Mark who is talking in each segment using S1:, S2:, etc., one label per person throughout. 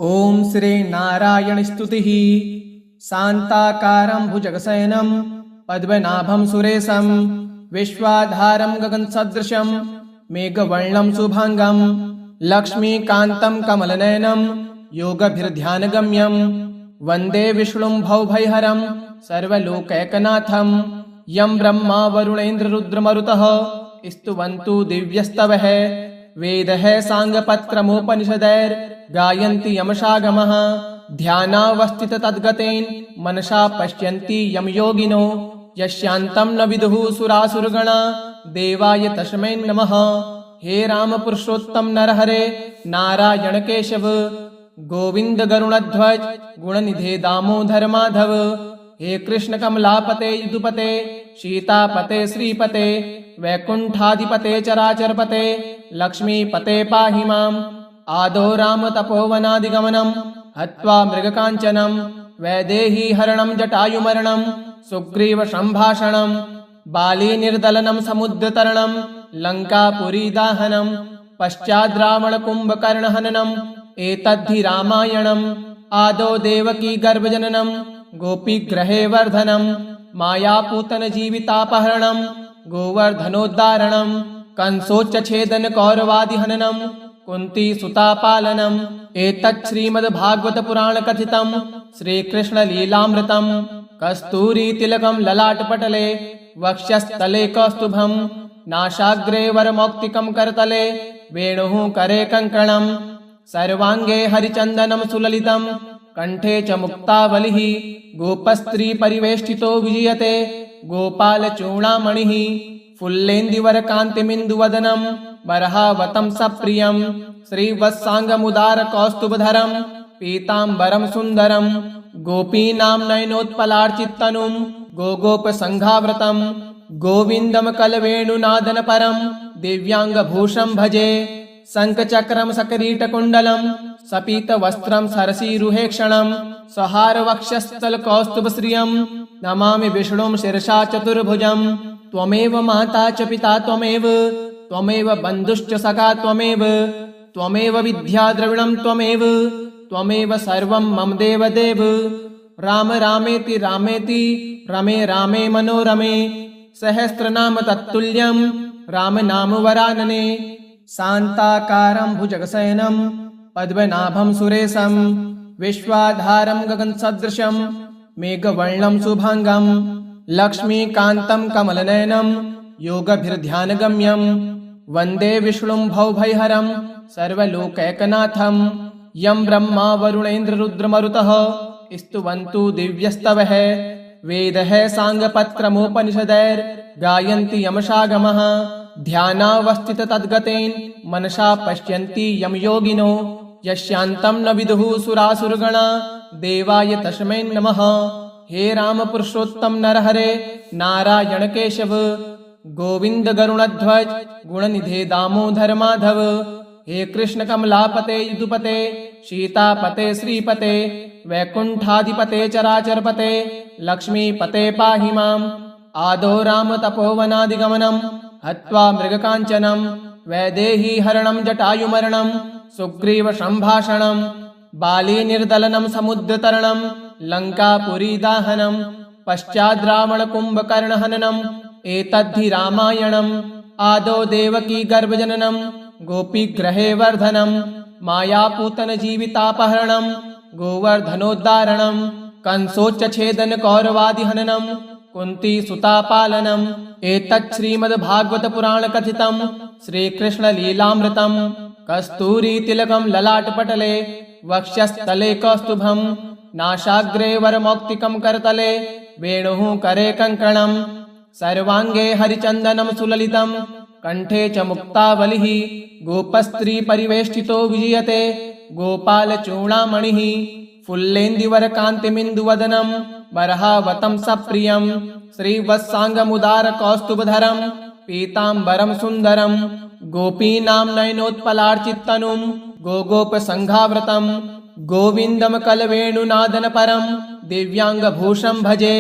S1: ओम श्री नारायण स्तुतिः शांताकारं भुजगशयनं पद्मनाभं सुरेशं विश्वाधारं गगनसदृशं मेघवर्णं शुभांगं लक्ष्मीकान्तं कमलनयनं योगभिर्ध्यानगम्यं वन्दे विष्णुं भवभयहरं सर्वलोकैकनाथं यं ब्रह्मा वरुणेन्द्ररुद्रमरुतः स्तुवन्तु दिव्यस्तवः वेदः साङ्गपत्रमोपनिषदैर्गायन्ति यमसागमः ध्यानावस्थित तद्गतेन मनसा पश्यन्ति यम योगिनो यस्यान्तं न विदुः सुरासुरगणा देवाय तस्मै नमः। हे राम पुरुषोत्तम नरहरे नारायण केशव गोविंद गरुणध्वज गुणनिधे दामोदर माधव। हे कृष्ण कमलापते यदुपते सीतापते श्रीपते वैकुंठाधिपते चराचरपते लक्ष्मीपते पाहि माम्। आदौ राम तपोवनादिगमनं हत्वा मृगकाञ्चनं वैदेही हरणं जटायुमरणं सुग्रीव सम्भाषणं बाली निर्दलनं समुद्रतरणं लङ्कापुरीदाहनं पश्चाद्रावण कुम्भकर्णहननम् एतद्धि रामायणम्। आदौ देवकी गर्भजननं गोपीगृहे वर्धनं मायापूतन जीवितापहरणं गोवर्धनोद्धारणं कंसोच्चछेदन कौरवादिहननं कुन्ती सुतापालनम्। एतत् श्रीमद्भागवत पुराण कथितं श्रीकृष्ण लीलामृतं कस्तूरी तिलकं ललाटपटले वक्षस्थले कौस्तुभं नासाग्रे वरमौक्तिकं करतले वेणुः करे कङ्कणं सर्वाङ्गे हरिचन्दनं सुललितं कंठे च मुक्तावलिः गोपस्त्री परिवेष्टितो विजयते गोपालचूडामणिः फुल्लेन्दीवरकान्तिमिन्दुवदनं बर्हावतं सप्रियं श्रीवत्साङ्गमुदार कौस्तुभधरं पीताम्बरं सुन्दरं गोपीनां नयनोत्पलार्चित्तनुं गोगोपसङ्घाव्रतं गोविन्दं कलवेणुनादनपरं दिव्याङ्गभूषं भजे। शङ्खचक्रं सकरीटकुण्डलं सपीतवस्त्रं सरसीरुहेक्षणं सहारवक्षस्थलकौस्तुभश्रियं नमामि विष्णुं शिरसा चतुर्भुजं। त्वमेव माता च पिता त्वमेव बन्धुश्च सखा त्वमेव विद्या द्रविणं त्वमेव सर्वं मम देवदेव। राम रामेति रमे रामे मनोरमे सहस्रनाम तत्तुल्यं राम नाम वरानने। शांताकारं भुजगशयनं पद्मनाभं सुरेशं विश्वाधारं गगनसदृशं मेघवर्णं शुभांगं लक्ष्मीकान्तं कमलनयनं योगभिर्ध्यानगम्यं वन्दे विष्णुं भवभयहरं सर्वलोकैकनाथं यं ब्रह्मा वरुणेन्द्ररुद्रमरुतः स्तुवन्तु दिव्यस्तवः वेदः साङ्गपत्रमोपनिषदैर्गायन्ति यमसागमः ध्यानावस्थित तद्गतेन मनसा पश्यन्ति यम योगिनो यस्यान्तं न विदुः सुरासुरगणा देवाय तस्मै नमः। हे राम पुरुषोत्तम नरहरे नारायण केशव गोविंद गरुणध्वज गुणनिधे दामोदर माधव। हे कृष्ण कमलापते यदुपते सीतापते श्रीपते वैकुंठाधिपते चराचरपते लक्ष्मीपते पाहि माम्। आदौ राम तपोवनादिगमनं हत्वा मृगकाञ्चनं वैदेही हरणं जटायुमरणं सुग्रीव सम्भाषणं बाली निर्दलनं समुद्रतरणं लङ्कापुरीदाहनं पश्चाद्रावण कुम्भकर्णहननम् एतद्धि रामायणम्। आदौ देवकी गर्भजननं गोपीगृहे वर्धनं मायापूतन जीवितापहरणं गोवर्धनोद्धारणं कंसोच्चछेदन कौरवादिहननं कुन्ती सुतापालनम्। एतत् श्रीमद्भागवत पुराण कथितं श्रीकृष्ण लीलामृतं कस्तूरी तिलकं ललाटपटले वक्षस्थले कौस्तुभं नासाग्रे वरमौक्तिकं करतले वेणुः करे कङ्कणं सर्वाङ्गे हरिचन्दनं सुललितं कंठे च मुक्तावलिः गोपस्त्री परिवेष्टितो विजयते गोपालचूडामणिः फुल्लेन्दीवरकान्तिमिन्दुवदनं बर्हावतं सप्रियं श्रीवत्साङ्गमुदार कौस्तुभधरं पीताम्बरं सुन्दरं गोपीनां नयनोत्पलार्चित्तनुं गोगोपसङ्घाव्रतं गोविन्दं कलवेणुनादनपरं दिव्याङ्गभूषं भजे।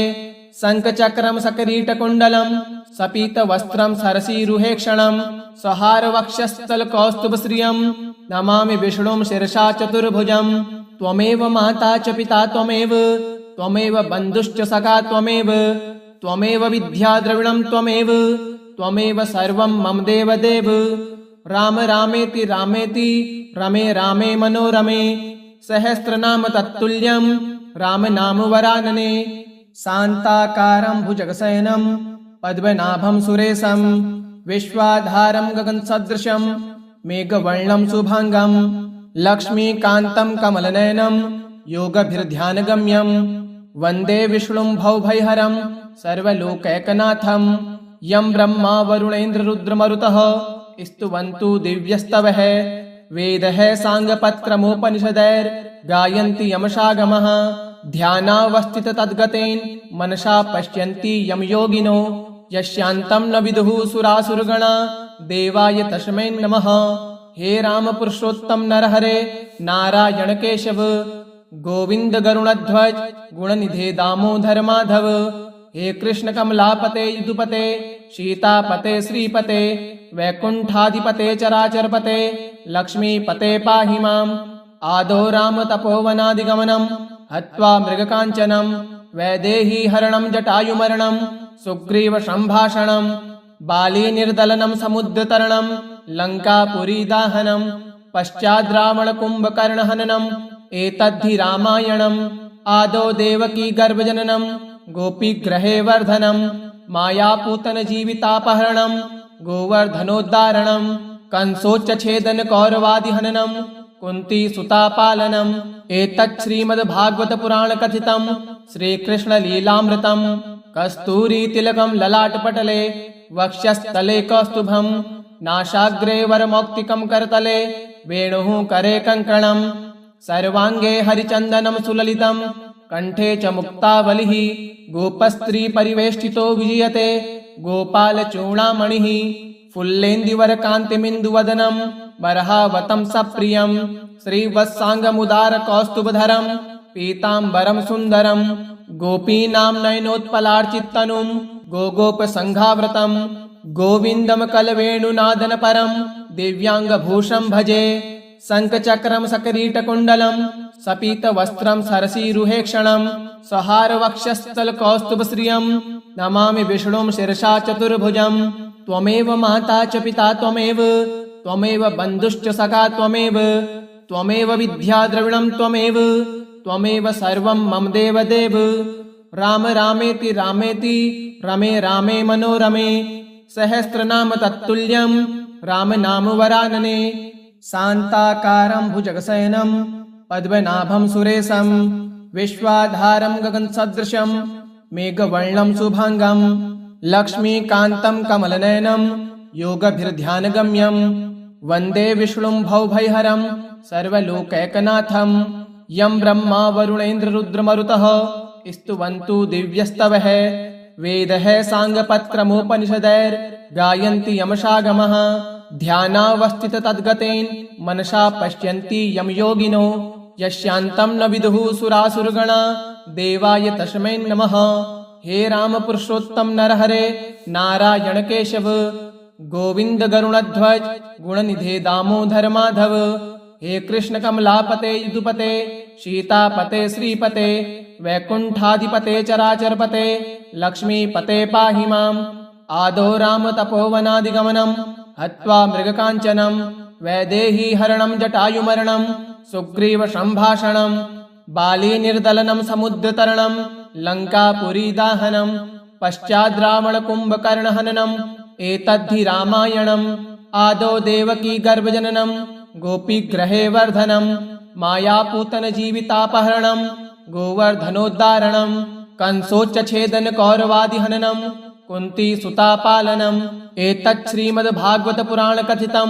S1: शङ्खचक्रं सकरीटकुण्डलं सपीतवस्त्रं सरसीरुहेक्षणं सहारवक्षस्थलकौस्तुभश्रियं नमामि विष्णुं शिरसा चतुर्भुजं त्वमेव माता च पिता त्वमेव बन्धुश्च सखा त्वमेव विद्या द्रविणं त्वमेव सर्वं मम देवदेव। राम रामेति रमे रामे मनोरमे सहस्रनाम तत्तुल्यं राम नाम वरानने। शान्ताकारं भुजगशयनं पद्मनाभं सुरेशं विश्वाधारं गगनसदृशं मेघवर्णं शुभांगं लक्ष्मीकान्तं कमलनयनं योगभिर्ध्यानगम्यं वन्दे विष्णुं भवभयहरं सर्वलोकैकनाथं। यं ब्रह्मा वरुणेन्द्ररुद्रमरुतः स्तुवन्तु दिव्यस्तवः वेदः साङ्गपत्क्रमोपनिषदैर्गायन्ति यमसागमः। ध्यानावस्थित तद्गतेन मनसा पश्यन्ति यं योगिनो यस्यान्तं न विदुः सुरासुरगणा देवाय तस्मै नमः। हे राम पुरुषोत्तम नरहरे नारायण केशव गोविंद गरुणध्वज गुणनिधे दामोदर माधव। हे कृष्ण कमलापते यदुपते सीतापते श्रीपते वैकुंठाधिपते चराचरपते लक्ष्मीपते पाहि माम्। आदौ राम तपोवनादिगमनं हत्वा मृगकाञ्चनं वैदेही हरणं जटायुमरणं सुग्रीव सम्भाषणं बाली निर्दलनं समुद्रतरणं लङ्कापुरीदाहनं पश्चाद् रावणकुम्भकर्णहननम् एतद्धि रामायणम्। आदौ देवकी गर्भजननं गोपीगृहे वर्धनं मायापूतनजीवितापहरणं गोवर्धनोद्धारणं कंसोच्चछेदन कौरवादिहननं कुन्तीसुतापालनम्। एतत् श्रीमद्भागवतपुराणकथितं श्रीकृष्णलीलामृतं कस्तूरीतिलकं ललाटपटले वक्षस्थले कौस्तुभं नासाग्रे वरमौक्तिकं करतले वेणुः करे कङ्कणं सर्वाङ्गे हरिचन्दनं सुललितं कण्ठे च मुक्तावलिः गोपस्त्रीपरिवेष्टितो विजयते गोपालचूडामणिः फुल्लेन्दुवरकान्तिमिन्दुवदनं बर्हावतं सप्रियं श्रीवत्साङ्गमुदारकौस्तुभधरं पीताम्बरं सुन्दरं गोपीनां नयनोत्पलार्चित्तनुं गोगोपसङ्घाव्रतं गोविन्दं कलवेणुनादनपरं दिव्याङ्गभूषं भजे। शङ्खचक्रं सकरीटकुण्डलं सपीतवस्त्रं सरसीरुहेक्षणं सहारवक्षस्थलकौस्तुभश्रियं नमामि विष्णुं शिरसा चतुर्भुजं। त्वमेव माता च पिता त्वमेव बन्धुश्च सखा त्वमेव विद्या द्रविणं त्वमेव सर्वं मम देवदेव। राम रामेति रमे रामे मनोरमे सहस्रनाम तत्तुल्यं राम नाम वरानने। शान्ताकारं भुजगशयनं पद्मनाभं सुरेशं विश्वाधारं गगनसदृशं मेघवर्णं शुभांगं लक्ष्मीकान्तं कमलनयनं योगभिर्ध्यानगम्यं वन्दे विष्णुं भवभयहरं सर्वलोकैकनाथं। यं ब्रह्मा वरुणेन्द्ररुद्रमरुतः स्तुवन्तु दिव्यस्तवः वेदः साङ्गपत्क्रमोपनिषदैर्गायन्ति यमसागमः। ध्यानावस्थित तद्गतेन मनसा पश्यन्ति यं योगिनो यस्यान्तं न विदुः सुरासुरगणा देवाय तस्मै नमः। हे राम पुरुषोत्तम नरहरे नारायण केशव गोविंद गरुणध्वज गुणनिधे दामोदर माधव। हे कृष्ण कमलापते यदुपते सीतापते श्रीपते वैकुंठाधिपते चराचरपते लक्ष्मीपते पाहि माम्। आदौ राम तपोवनादिगमनं हत्वा मृगकाञ्चनं वैदेही हरणं जटायुमरणं सुग्रीव सम्भाषणं बाली निर्दलनं समुद्रतरणं लङ्कापुरीदाहनं पश्चाद् रावणकुम्भकर्णहननम् एतद्धि रामायणम्। आदौ देवकी गर्भजननं गोपीगृहे वर्धनं मायापूतनजीवितापहरणं गोवर्धनोद्धारणं कंसोच्चछेदन कौरवादिहननं कुन्तीसुतापालनम्। एतत् श्रीमद्भागवतपुराणकथितं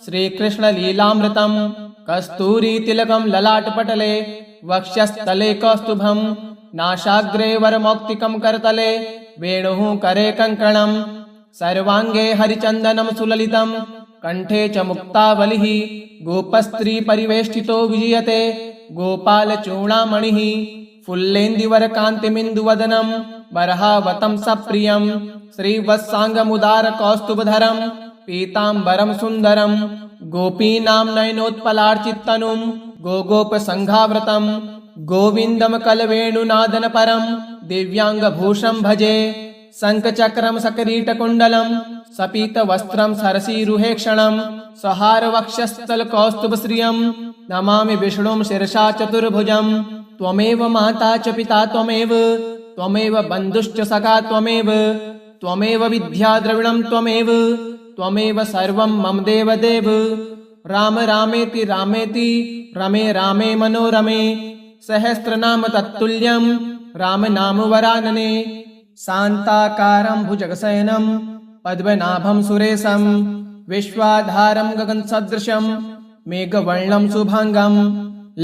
S1: श्रीकृष्णलीलामृतं कस्तूरीतिलकं ललाटपटले वक्षस्थले कौस्तुभं नासाग्रे वरमौक्तिकं करतले वेणुः करे कङ्कणं सर्वाङ्गे हरिचन्दनं सुललितं कण्ठे च मुक्तावलिः गोपस्त्रीपरिवेष्टितो विजयते गोपालचूडामणिः फुल्लेन्दुवरकान्तिमिन्दुवदनं बर्हावतं सप्रियं श्रीवत्साङ्गमुदारकौस्तुभधरं पीताम्बरं सुन्दरं गोपीनां नयनोत्पलार्चित्तनुं गोगोपसङ्घाव्रतं गोविन्दमकलवेणुनादनपरं दिव्याङ्गभूषं भजे शङ्खचक्रं सकरीटकुण्डलं सपीतवस्त्रं सरसीरुहेक्षणं सहारवक्षस्थलकौस्तुभश्रियं नमामि विष्णुं शिरसा चतुर्भुजं त्वमेव माता च पिता त्वमेव बन्धुश्च सखा त्वमेव विद्या द्रविणं त्वमेव सर्वं मम देवदेव राम रामेति रमे रामे मनोरमे सहस्रनाम तत्तुल्यं राम नाम वरानने शान्ताकारं भुजगशयनं पद्मनाभं सुरेशं विश्वाधारं गगनसदृशं मेघवर्णं शुभांगं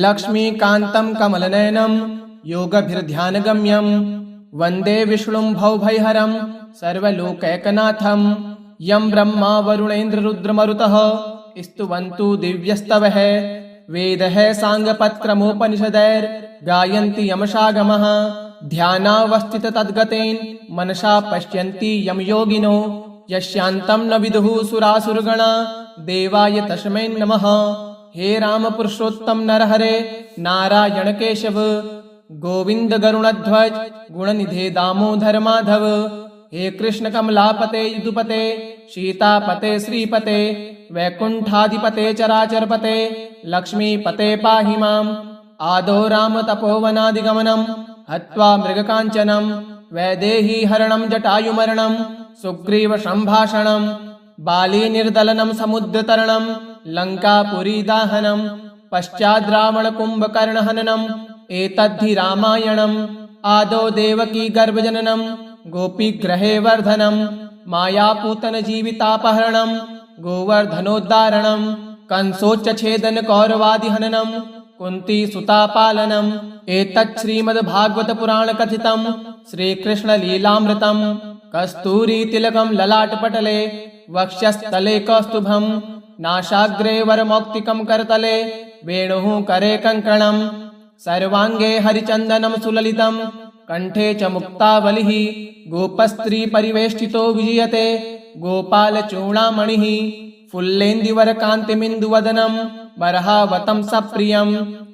S1: लक्ष्मीकान्तं कमलनयनं योगभिर्ध्यानगम्यं वन्दे विष्णुं भवभयहरं सर्वलोकैकनाथं यं ब्रह्मा वरुणेन्द्ररुद्रमरुतः स्तुवन्तु दिव्यस्तवः वेदः साङ्गपत्क्रमोपनिषदैर्गायन्ति यमसागमः ध्यानावस्थिततद्गतेन मनसा पश्यन्ति यं योगिनो यस्यान्तं न विदुः सुरासुरगणा देवाय तस्मै नमः। हे राम पुरुषोत्तम नरहरे नारायण केशव गोविंद गरुणध्वज गुणनिधे दामोदर माधव हे कृष्ण कमलापते यदुपते सीतापते श्रीपते वैकुंठाधिपते चराचरपते लक्ष्मीपते पाहि माम् आदौ राम तपोवनादिगमनं हत्वा मृगकाञ्चनं वैदेही हरणं जटायुमरणं सुग्रीव सम्भाषणं बाली निर्दलनं समुद्रतरणं लङ्कापुरीदाहनं पश्चाद्रावण कुम्भकर्णहननम् एतद्धि रामायणम् आदौ देवकी गर्भजननं गोपीगृहे वर्धनं मायापूतन जीवितापहरणं गोवर्धनोद्धारणं कंसोच्चछेदन कौरवादिहननं कुन्ती सुतापालनम् एतत् श्रीमद्भागवत पुराण कथितं श्रीकृष्णलीलामृतं कस्तूरीतिलकं ललाटपटले वक्षस्थले कौस्तुभं नासाग्रे वरमौक्तिकं करतले वेणुः करे कङ्कणं सर्वाङ्गे हरिचन्दनं सुललितं कण्ठे च मुक्तावलिः गोपस्त्री परिवेष्टितो विजयते गोपालचूडामणिः फुल्लेन्दीवरकान्तिमिन्दुवदनं बर्हावतं सप्रियं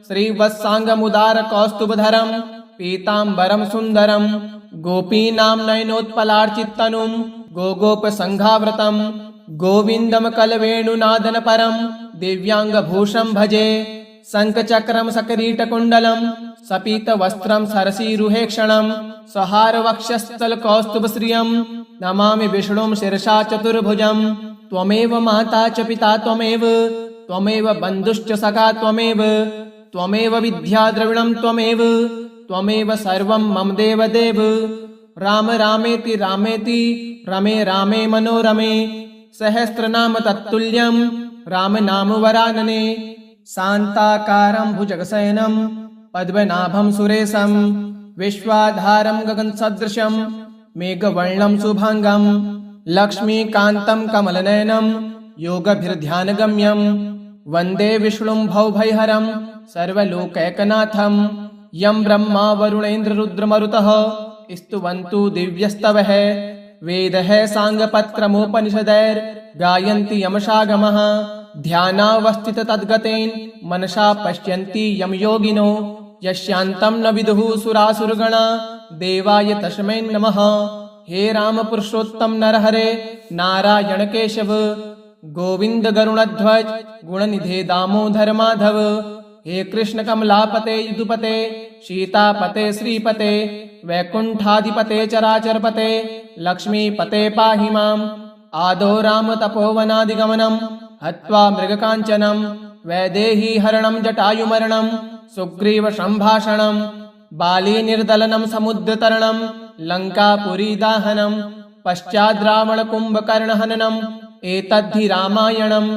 S1: श्रीवत्साङ्गमुदारकौस्तुभधरं पीताम्बरं सुन्दरं गोपीनां नयनोत्पलार्चित्तनुं गोगोपसङ्घाव्रतं गोविन्दमकलवेणुनादनपरं दिव्याङ्गभूषं भजे शङ्खचक्रं सकरीटकुण्डलं सपीतवस्त्रं सरसीरुहेक्षणं सहारवक्षस्थलकौस्तुभश्रियं नमामि विष्णुं शिरसा चतुर्भुजं त्वमेव माता च पिता त्वमेव बन्धुश्च सखा त्वमेव विद्या द्रविणं त्वमेव सर्वं मम देवदेव राम रामेति रमे रामे मनोरमे सहस्रनाम तत्तुल्यं राम नाम वरानने शान्ताकारं भुजगशयनं पद्मनाभं सुरेशं विश्वाधारं गगनसदृशं मेघवर्णं शुभांगं लक्ष्मीकान्तं कमलनयनं योगभिर्ध्यानगम्यं वन्दे विष्णुं भवभयहरं सर्वलोकैकनाथं यं ब्रह्मा वरुणेन्द्ररुद्रमरुतः स्तुवन्तु दिव्यस्तवः वेदः साङ्गपत्क्रमोपनिषदैर्गायन्ति यमसागमः ध्यानावस्थिततद्गतेन मनसा पश्यन्ति यं योगिनो यस्यान्तं न विदुः सुरासुरगणा देवाय तस्मै नमः। हे राम पुरुषोत्तम नरहरे नारायण केशव गोविंद गरुणध्वज गुणनिधे दामोदर माधव हे कृष्ण कमलापते यदुपते सीतापते श्रीपते वैकुंठाधिपते चराचरपते लक्ष्मीपते पाहि माम् आदौ राम तपोवनादिगमनं हत्वा मृगकाञ्चनं वैदेही हरणं जटायुमरणं सुग्रीव सम्भाषणं बाली निर्दलनं समुद्रतरणं लङ्कापुरीदाहनं पश्चाद्रावण कुम्भकर्णहननम् एतद्धि रामायणम्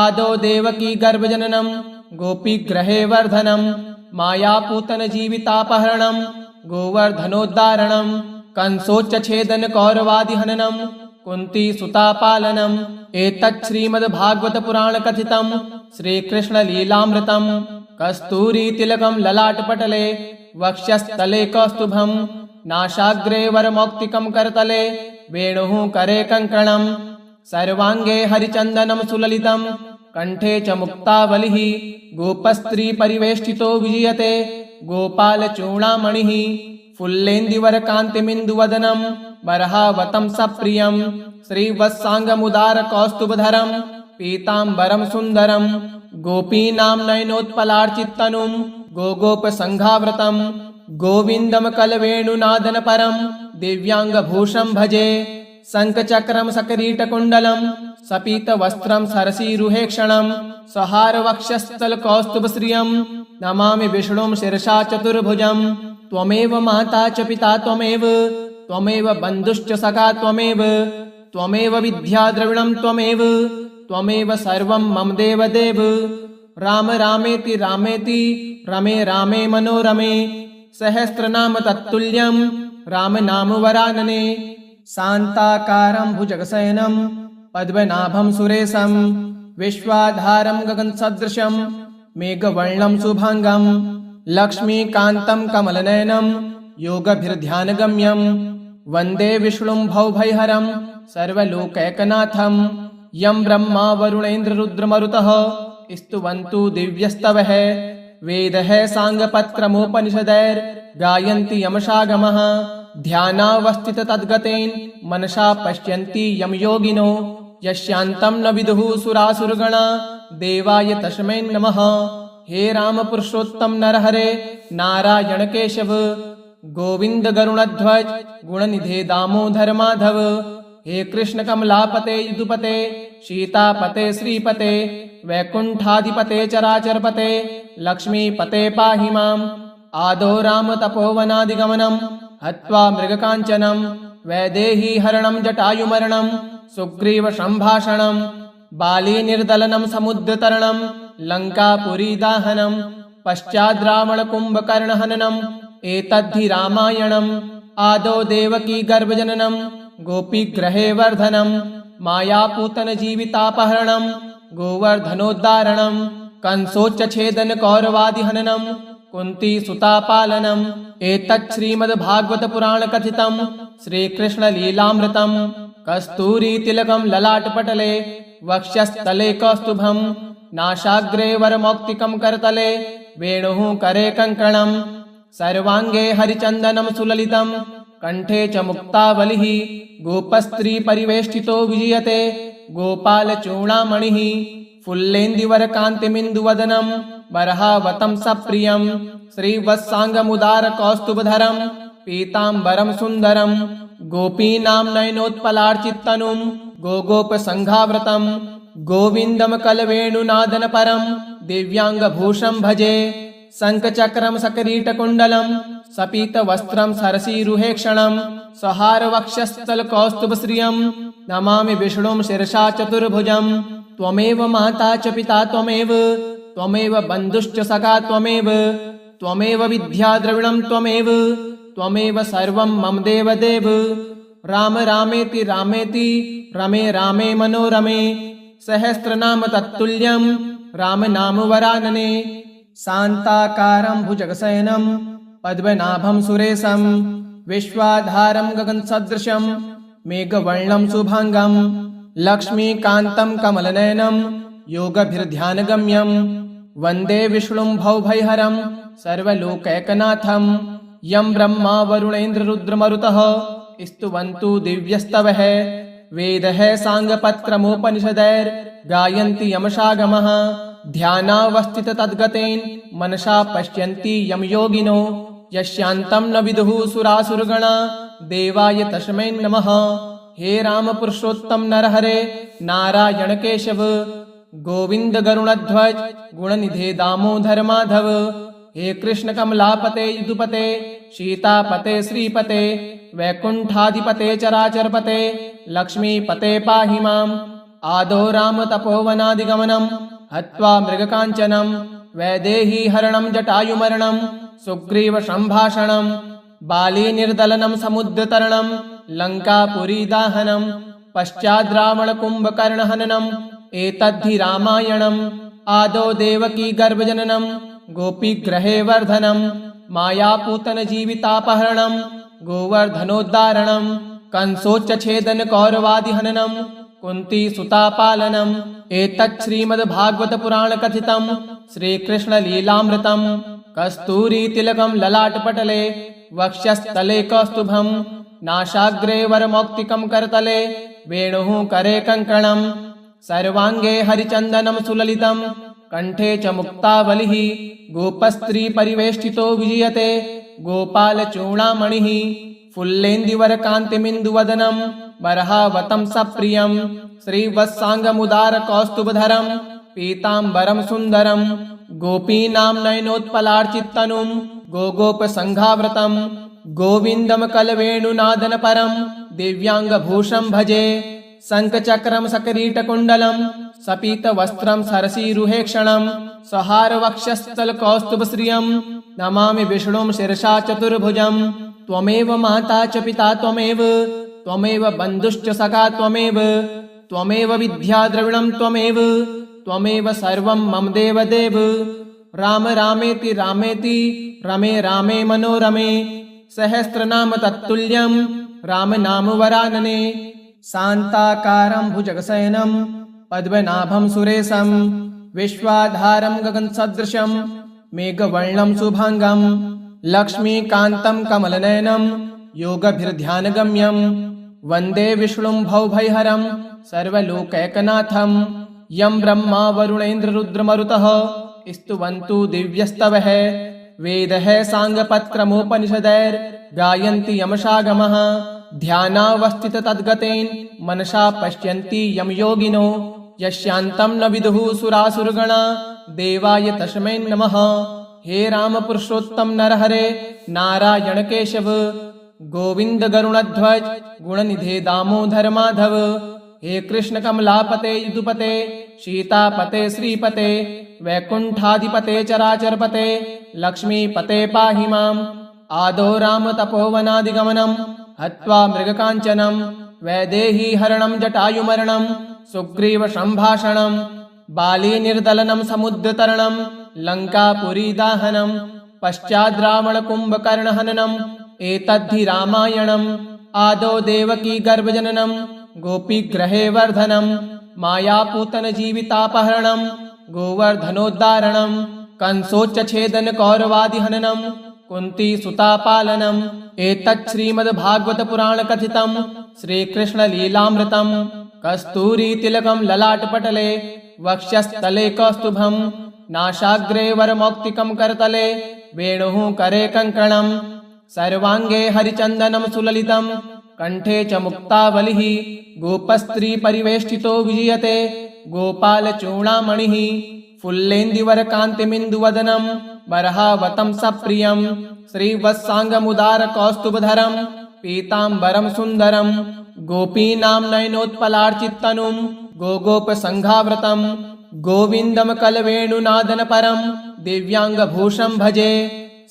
S1: आदौ देवकी गर्भजननं गोपीगृहे वर्धनं मायापूतन जीवितापहरणं गोवर्धनोद्धारणं कंसोच्चछेदन कौरवादिहननं कुन्ती सुतापालनम् एतत् श्रीमद्भागवत पुराण कथितं श्रीकृष्णलीलामृतं कस्तूरीतिलकं ललाटपटले वक्षस्थले कौस्तुभं नासाग्रे वरमौक्तिकं करतले वेणुः करे कङ्कणं सर्वाङ्गे हरिचन्दनं सुललितं कंठे च मुक्तावलिः गोपस्त्री परिवेष्टितो विजयते गोपालचूडामणिः फुल्लेन्दीवरकान्तिमिन्दुवदनं बर्हावतं सप्रियं श्रीवत्साङ्गमुदारकौस्तुभधरं पीताम्बरं सुन्दरं गोपीनां नयनोत्पलार्चित्तनुं गोगोपसङ्घाव्रतं गोविन्दं कलवेणुनादनपरं दिव्याङ्गभूषं भजे शङ्खचक्रं सकरीटकुण्डलं सपीतवस्त्रं सरसीरुहेक्षणं सहारवक्षस्थलकौस्तुभश्रियं नमामि विष्णुं शिरसा चतुर्भुजं त्वमेव माता च पिता त्वमेव बन्धुश्च सखा त्वमेव विद्या द्रविणं त्वमेव सर्वं मम देवदेव राम रामेति रमे रामे मनोरमे सहस्रनाम तत्तुल्यं राम नाम वरानने शान्ताकारं भुजगशयनं पद्मनाभं सुरेशं विश्वाधारं गगनसदृशं मेघवर्णं शुभांगं लक्ष्मीकान्तं कमलनयनं योगभिर्ध्यानगम्यं वन्दे विष्णुं भवभयहरं सर्वलोकैकनाथं यं ब्रह्मा वरुणेन्द्ररुद्रमरुतः स्तुवन्तु दिव्यस्तवः वेदः साङ्गपत्क्रमोपनिषदैर्गायन्ति यमसागमः ध्यानावस्थिततद्गतेन मनसा पश्यन्ति यं योगिनो यस्यान्तं न विदुः सुरासुरगणा देवाय तस्मै नमः। हे राम पुरुषोत्तम नरहरे नारायण केशव गोविंद गरुणध्वज गुणनिधे दामोदर माधव हे कृष्ण कमलापते यदुपते सीतापते श्रीपते वैकुंठाधिपते चराचरपते लक्ष्मीपते पाहि माम् आदौ राम तपोवनादिगमनं हत्वा मृगकाञ्चनं वैदेही हरणं जटायुमरणं सुग्रीव सम्भाषणं बाली निर्दलनं समुद्रतरणं लङ्कापुरीदाहनं पश्चाद् रावणकुम्भकर्णहननं एतद्धि रामायणम् आदौ देवकी गर्भजननं गोपीगृहे वर्धनं मायापूतनजीवितापहरणं गोवर्धनोद्धारणं कंसोच्चछेदन कौरवादिहननं कुन्तीसुतापालनम् एतत् श्रीमद्भागवतपुराणकथितं श्रीकृष्णलीलामृतं कस्तूरीतिलकं ललाटपटले वक्षस्थले कौस्तुभं नासाग्रे वरमौक्तिकं करतले वेणुः करे कङ्कणं सर्वाङ्गे हरिचन्दनं सुललितं कण्ठे च मुक्तावलिः गोपस्त्री परिवेष्टितो विजयते गोपालचूडामणिः फुल्लेन्दीवरकान्तिमिन्दुवदनं बर्हावतं सप्रियं श्रीवत्साङ्गमुदारकौस्तुभधरं पीताम्बरं सुन्दरं गोपीनां नयनोत्पलार्चित्तनुं गोगोपसङ्घाव्रतं गोविन्दं कलवेणुनादनपरं दिव्याङ्गभूषं भजे शङ्खचक्रं सकरीटकुण्डलं सपीतवस्त्रं सरसीरुहेक्षणं सहारवक्षस्थलकौस्तुभश्रियं नमामि विष्णुं शिरसा चतुर्भुजं त्वमेव माता च पिता त्वमेव बन्धुश्च सखा त्वमेव विद्या द्रविणं त्वमेव सर्वं मम देवदेव राम रामेति रमे रामे मनोरमे सहस्रनाम तत्तुल्यं राम नाम वरानने शान्ताकारं भुजगशयनं पद्मनाभं सुरेशं विश्वाधारं गगनसदृशं मेघवर्णं शुभांगं लक्ष्मीकान्तं कमलनयनं योगभिर्ध्यानगम्यं वन्दे विष्णुं भवभयहरं सर्वलोकैकनाथं यं ब्रह्मा वरुणेन्द्ररुद्रमरुतः स्तुवन्तु दिव्यस्तवः वेदः साङ्गपत्क्रमोपनिषदैर्गायन्ति यमसागमः ध्यानावस्थिततद्गतेन मनसा पश्यन्ति यं योगिनो यस्यान्तं न विदुः सुरासुरगणा देवाय तस्मै नमः। हे राम पुरुषोत्तम नरहरे नारायण केशव गोविंद गरुणध्वज गुणनिधे दामोदर माधव हे कृष्ण कमलापते यदुपते सीतापते श्रीपते वैकुंठाधिपते चराचरपते लक्ष्मीपते पाहि माम् आदौ राम तपोवनादिगमनं हत्वा मृगकाञ्चनं वैदेही हरणं जटायुमरणं सुग्रीव सम्भाषणं बाली निर्दलनं समुद्रतरणं लङ्कापुरीदाहनं पश्चाद् रावणकुम्भकर्णहननं एतद्धि रामायणम् आदौ देवकी गर्भजननं गोपीगृहे वर्धनं मायापूतनजीवितापहरणं गोवर्धनोद्धारणं कंसोच्चछेदन कौरवादिहननं कुन्ती सुतापालनम् एतत् श्रीमद्भागवत पुराण कथितं श्रीकृष्ण लीलामृतं कस्तूरी तिलकं ललाटपटले वक्षस्थले कौस्तुभं नासाग्रे वरमौक्तिकं करतले वेणुः करे कङ्कणं सर्वाङ्गे हरिचन्दनं सुललितं कण्ठे च मुक्तावलिः गोपस्त्री परिवेष्टितो विजयते गोपालचूडामणिः फुल्लेन्दुवरकान्तिमिन्दुवदनं बर्हावतं सप्रियं श्रीवत्साङ्गमुदारकौस्तुभधरं पीताम्बरं सुन्दरं गोपीनां नयनोत्पलार्चित्तनुं गोगोपसङ्घावृतं गोविन्दं कलवेणुनादनपरं दिव्याङ्गभूषं भजे शङ्खचक्रं सकरीटकुण्डलं सपीतवस्त्रं सरसीरुहेक्षणं सहारवक्षस्थलकौस्तुभश्रियं नमामि विष्णुं शिरसा चतुर्भुजं त्वमेव माता च पिता त्वमेव बन्धुश्च सखा त्वमेव विद्या द्रविणं त्वमेव सर्वं मम देवदेव राम रामेति रमे रामे मनोरमे सहस्रनाम तत्तुल्यं राम नाम वरानने शान्ताकारं भुजगशयनं पद्मनाभं सुरेशं विश्वाधारं गगनसदृशं मेघवर्णं शुभाङ्गं लक्ष्मीकान्तं कमलनयनं योगभिर्ध्यानगम्यं वन्दे विष्णुं भवभयहरं सर्वलोकैकनाथं यं ब्रह्मा वरुणेन्द्ररुद्रमरुतः स्तुवन्तु दिव्यस्तवः वेदः साङ्गपत्क्रमोपनिषदैर्गायन्ति यमसागमः ध्यानावस्थिततद्गतेन मनसा पश्यन्ति यं योगिनो यस्यान्तं न विदुः सुरासुरगणा देवाय तस्मै नमः। हे राम पुरुषोत्तम नरहरे नारायण केशव गोविंद गरुणध्वज गुणनिधे दामोदर माधव। हे कृष्ण कमलापते यदुपते सीतापते श्रीपते वैकुंठाधिपते चराचरपते लक्ष्मीपते पाहि माम्। आदौ राम तपोवनादिगमनं हत्वा मृगकाञ्चनं वैदेही हरणं जटायुमरणं सुग्रीव सम्भाषणं बाली निर्दलनं समुद्रतरणं लङ्कापुरीदाहनं पश्चाद्रावणकुम्भकर्णहननम् एतद्धि रामायणम्। आदौ देवकी गर्भजननं गोपीगृहे वर्धनं मायापूतनजीवितापहरणं गोवर्धनोद्धारणं कंसोच्चछेदन कौरवादिहननं कुन्ती सुतापालनम्। एतत् श्रीमद्भागवत पुराण कथितं श्रीकृष्ण लीलामृतं कस्तूरी तिलकं ललाटपटले वक्षस्थले कौस्तुभं नासाग्रे वरमौक्तिकं करतले वेणुः करे कङ्कणं सर्वाङ्गे हरिचन्दनं सुललितं कण्ठे च मुक्तावलिः गोपस्त्री परिवेष्टितो विजयते गोपालचूडामणिः फुल्लेन्दुवरकान्तिमिन्दुवदनं बर्हावतं सप्रियं श्रीवत्साङ्गमुदारकौस्तुभधरं पीताम्बरं सुन्दरं गोपीनां नयनोत्पलार्चित्तनुं गोगोपसङ्घावृतं गोविन्दं कलवेणुनादनपरं दिव्याङ्गभूषं भजे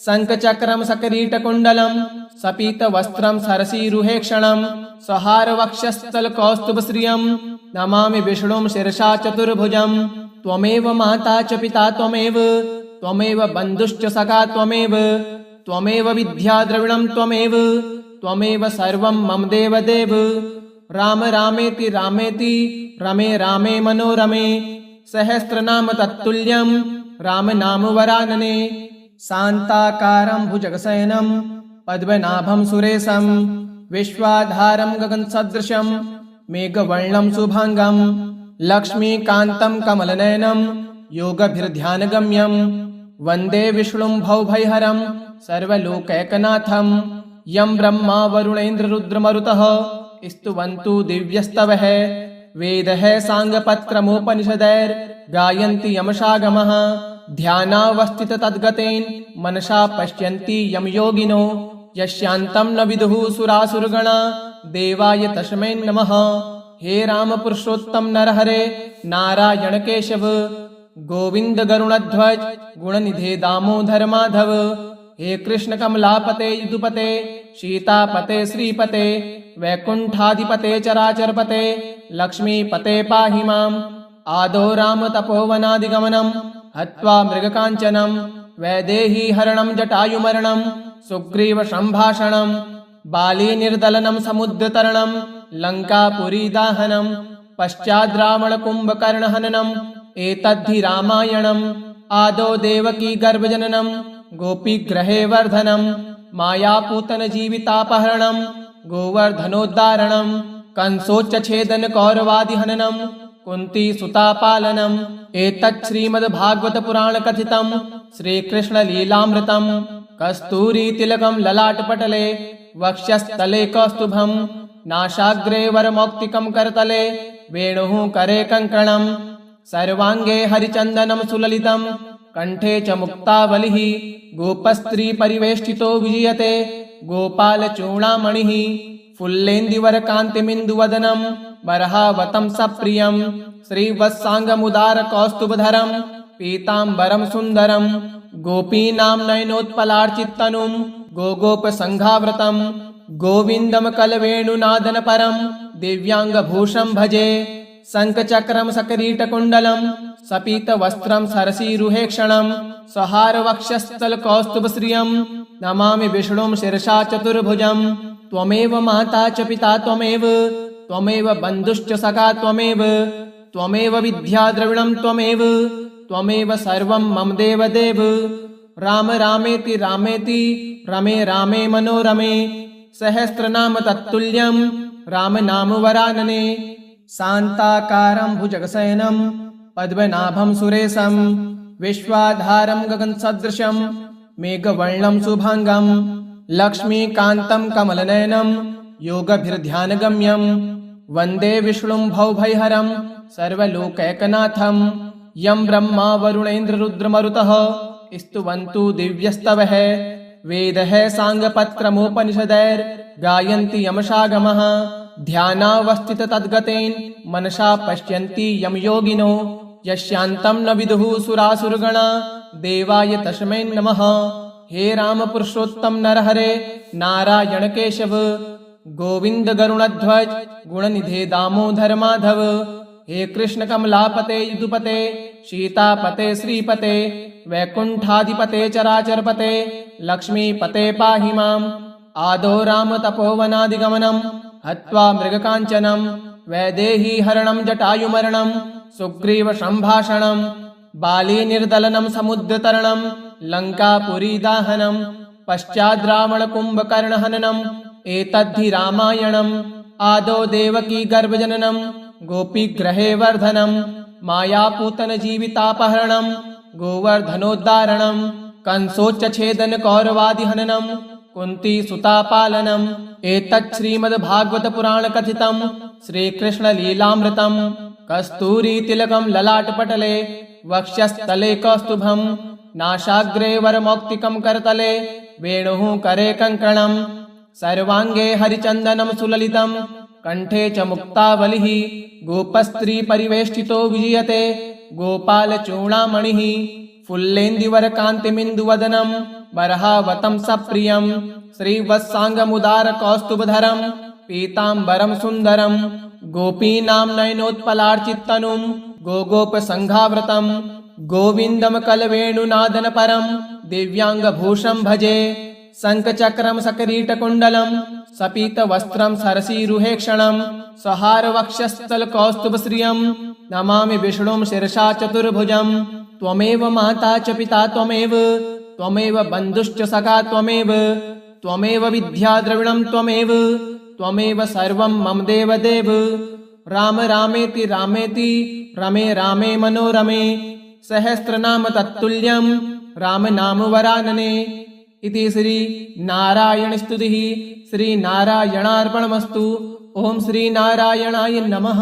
S1: शङ्खचक्रं सकरीटकुण्डलं सपीतवस्त्रं सरसीरुहेक्षणं सहारवक्षस्थलकौस्तुभश्रियं नमामि विष्णुं शिरसा चतुर्भुजं त्वमेव माता च पिता त्वमेव बन्धुश्च सखा त्वमेव विद्या द्रविणं त्वमेव सर्वं मम देवदेव राम रामेति रमे रामे मनोरमे सहस्रनाम तत्तुल्यं राम नाम वरानने शान्ताकारं भुजगशयनं पद्मनाभं सुरेशं विश्वाधारं गगनसदृशं मेघवर्णं शुभाङ्गं लक्ष्मीकान्तं कमलनयनं योगभिर्ध्यानगम्यं वन्दे विष्णुं भवभयहरं सर्वलोकैकनाथं यं ब्रह्मा वरुणेन्द्ररुद्रमरुतः स्तुवन्तु दिव्यस्तवः वेदः साङ्गपत्क्रमोपनिषदैर्गायन्ति यमसागमः ध्यानावस्थिततद्गतेन मनसा पश्यन्ति यं योगिनो यस्यान्तं न विदुः सुरासुरगणा देवाय तस्मै नमः। हे राम पुरुषोत्तम नरहरे नारायण केशव गोविंद गरुणध्वज गुणनिधे दामोदर माधव। हे कृष्ण कमलापते यदुपते सीतापते श्रीपते वैकुंठाधिपते चराचरपते लक्ष्मीपते पाहि माम्। आदौ राम तपोवनादिगमनं हत्वा मृगकाञ्चनं वैदेही हरणं जटायुमरणं सुग्रीव सम्भाषणं बाली निर्दलनं समुद्रतरणं लङ्कापुरीदाहनं पश्चाद् रावणकुम्भकर्णहननम् एतद्धि रामायणम् आदौ देवकी गर्भजननम् गोपीगृहे वर्धनम् मायापूतनजीवितापहरणम् गोवर्धनोद्धारणम् कंसोच्चछेदन कौरवादिहननम् कुन्ती सुतापालनम् एतत् श्रीमद्भागवतपुराणकथितम् श्रीकृष्णलीलामृतम् कस्तूरीतिलकम् ललाटपटले वक्षस्थले कौस्तुभम् नासाग्रे वरमौक्तिकम् करतले वेणुः करे कङ्कणम् सर्वाङ्गे हरिचन्दनम् सुललितम् कण्ठे च मुक्तावलिः गोपस्त्री परिवेष्टितो विजयते गोपालचूडामणिः फुल्लेन्दीवरकान्तिमिन्दुवदनम् बर्हावतं सप्रियम् श्रीवत्साङ्गमुदारकौस्तुभधरम् पीताम्बरम् सुन्दरम् गोपीनां नयनोत्पलार्चित्तनुम् गोगोपसङ्घाव्रतम् गोविन्दम् कलवेणुनादनपरम् दिव्याङ्गभूषम् भजे शङ्खचक्रम् सकरीटकुण्डलम् सपीतवस्त्रम् सरसीरुहेक्षणम् सहारवक्षस्थलकौस्तुभश्रियम् नमामि विष्णुं शिरसा चतुर्भुजम् त्वमेव माता च पिता त्वमेव त्वमेव बन्धुश्च सखा त्वमेव त्वमेव विद्या द्रविणं त्वमेव त्वमेव सर्वं मम देवदेव राम रामेति रामेति रमे रामे मनोरमे सहस्रनाम तत्तुल्यं राम नाम वरानने शान्ताकारं भुजगशयनं पद्मनाभं सुरेशं विश्वाधारं गगनसदृशं मेघवर्णं शुभांगं लक्ष्मीकान्तं कमलनयनं योगभिर्ध्यानगम्यं वन्दे विष्णुं भवभयहरं सर्वलोकैकनाथं यं ब्रह्मा वरुणेन्द्ररुद्रमरुतः स्तुवन्तु दिव्यस्तवः वेदः साङ्गपत्रमुपनिषदैर्गायन्ति यमसागमः ध्यानावस्थिततद्गतेन मनसा पश्यन्ति यं योगिनो यस्यान्तं न विदुः सुरासुरगणा देवाय तस्मै नमः। हे राम पुरुषोत्तम नरहरे नारायण केशव गोविंद गरुणध्वज गुणनिधे दामोदर माधव हे कृष्ण कमलापते यदुपते सीतापते श्रीपते वैकुंठाधिपते चराचरपते लक्ष्मीपते पाहि माम् आदौ राम तपोवनादिगमनम् हत्वा मृगकाञ्चनम् वैदेही हरणम् जटायुमरणम् सुग्रीव सम्भाषणम् बाली निर्दलनम् समुद्रतरणम् लङ्कापुरीदाहनम् पश्चाद् रावणकुम्भकर्णहननम् एतद्धि रामायणम् आदौ देवकी गर्भजननम् गोपीगृहे वर्धनम् मायापूतनजीवितापहरणम् गोवर्धनोद्धारणम् कंसोच्चछेदन कौरवादिहननम् कुन्ती सुतापालनम् एतत् श्रीमद्भागवतपुराणकथितम् श्रीकृष्णलीलामृतम् कस्तूरीतिलकम् ललाटपटले वक्षस्थले कौस्तुभम् नासाग्रे वरमौक्तिकम् करतले वेणुः करे कङ्कणम् सर्वाङ्गे हरिचन्दनम् सुललितम् कण्ठे च मुक्तावलिः गोपस्त्री परिवेष्टितो विजयते गोपालचूडामणिः फुल्लेन्दीवरकान्तिमिन्दुवदनम् बर्हावतं सप्रियम् श्रीवत्साङ्गमुदारकौस्तुभधरम् पीताम्बरम् सुन्दरम् गोपीनां नयनोत्पलार्चित्तनुम् गोगोपसङ्घाव्रतम् गोविन्दम् कलवेणुनादनपरम् दिव्याङ्गभूषम् भजे शङ्खचक्रम् सकरीटकुण्डलम् सपीतवस्त्रम् सरसीरुहेक्षणम् सहारवक्षस्थलकौस्तुभश्रियम् नमामि विष्णुं शिरसा चतुर्भुजम् त्वमेव माता च पिता त्वमेव त्वमेव बन्धुश्च सखा त्वमेव त्वमेव विद्या द्रविणं त्वमेव त्वमेव सर्वं मम देवदेव राम रामेति रामेति रमे रामे मनोरमे सहस्रनाम तत्तुल्यं राम नाम वरानने इति श्री नारायण स्तुतिः श्री नारायणार्पणमस्तु। ओम श्री नारायणाय नमः।